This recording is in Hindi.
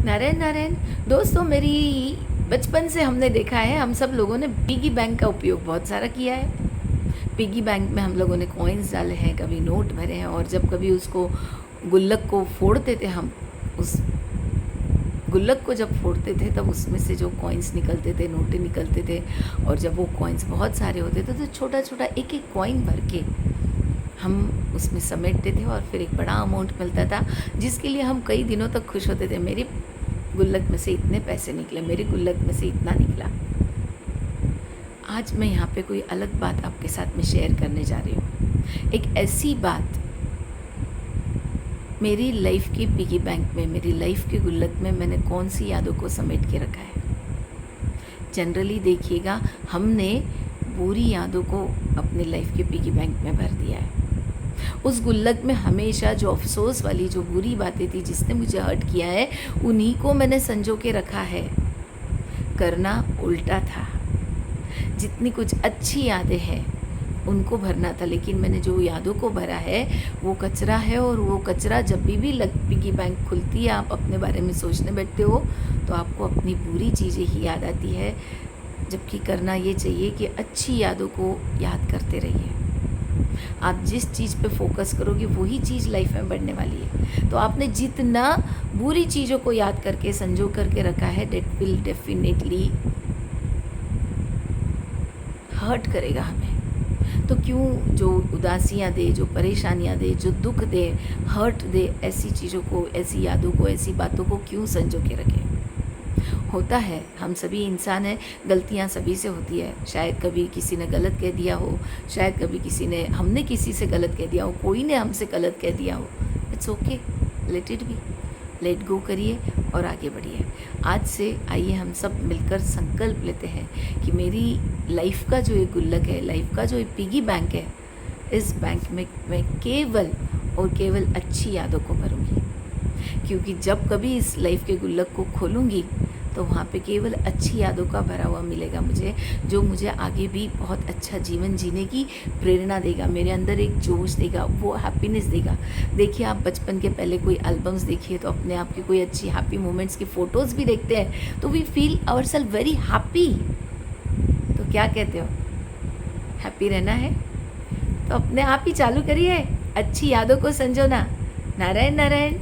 नारायण नारायण। दोस्तों, मेरी बचपन से हमने देखा है, हम सब लोगों ने पिगी बैंक का उपयोग बहुत सारा किया है। पिगी बैंक में हम लोगों ने कॉइन्स डाले हैं, कभी नोट भरे हैं, और जब कभी उसको गुल्लक को फोड़ते थे हम, उस गुल्लक को जब फोड़ते थे तब उसमें से जो कॉइन्स निकलते थे, नोटें निकलते थे, और जब वो कॉइन्स बहुत सारे होते थे तो छोटा छोटा एक एक कॉइन भर के हम उसमें समेटते थे और फिर एक बड़ा अमाउंट मिलता था, जिसके लिए हम कई दिनों तक खुश होते थे। मेरे गुल्लक में से इतने पैसे निकले, मेरे गुल्लक में से इतना निकला। आज मैं यहाँ पे कोई अलग बात आपके साथ में शेयर करने जा रही हूँ। एक ऐसी बात मेरी लाइफ की पिगी बैंक में, मेरी लाइफ के गुल्लक में मैंने कौन सी यादों को समेट के रखा है। जनरली देखिएगा, हमने बुरी यादों को अपनी लाइफ के पिगी बैंक में भर दिया है। उस गुल्लक में हमेशा जो अफसोस वाली, जो बुरी बातें थी, जिसने मुझे हर्ट किया है, उन्हीं को मैंने संजो के रखा है। करना उल्टा था। जितनी कुछ अच्छी यादें हैं उनको भरना था, लेकिन मैंने जो यादों को भरा है वो कचरा है। और वो कचरा जब भी पिगी बैंक खुलती है, आप अपने बारे में सोचने बैठते हो तो आपको अपनी बुरी चीज़ें ही याद आती है। जबकि करना ये चाहिए कि अच्छी यादों को याद करते रहिए। आप जिस चीज़ पे फोकस करोगे वही चीज़ लाइफ में बढ़ने वाली है। तो आपने जितना बुरी चीज़ों को याद करके संजो करके रखा है, डेट विल डेफिनेटली हर्ट करेगा हमें। तो क्यों जो उदासियाँ दे, जो परेशानियाँ दे, जो दुख दे, हर्ट दे, ऐसी चीज़ों को, ऐसी यादों को, ऐसी बातों को क्यों संजो के रखें। होता है, हम सभी इंसान हैं, गलतियां सभी से होती है। शायद कभी किसी ने गलत कह दिया हो, शायद कभी हमने किसी से गलत कह दिया हो, कोई ने हमसे गलत कह दिया हो। It's okay, let it be, let go करिए और आगे बढ़िए। आज से आइए हम सब मिलकर संकल्प लेते हैं कि मेरी लाइफ का जो एक गुल्लक है, लाइफ का जो एक पिगी बैंक है, इस बैंक में मैं केवल और केवल अच्छी यादों को भरूंगी। क्योंकि जब कभी इस लाइफ के गुल्लक को खोलूँगी तो वहाँ पे केवल अच्छी यादों का भरा हुआ मिलेगा मुझे, जो मुझे आगे भी बहुत अच्छा जीवन जीने की प्रेरणा देगा, मेरे अंदर एक जोश देगा, वो हैप्पीनेस देगा। देखिए, आप बचपन के पहले कोई एल्बम्स देखिए तो अपने आप की कोई अच्छी हैप्पी मोमेंट्स की फ़ोटोज़ भी देखते हैं तो we feel our self very happy. तो क्या कहते हो, हैप्पी रहना है तो अपने आप ही चालू करिए, अच्छी यादों को संजोना। नारायण नारायण।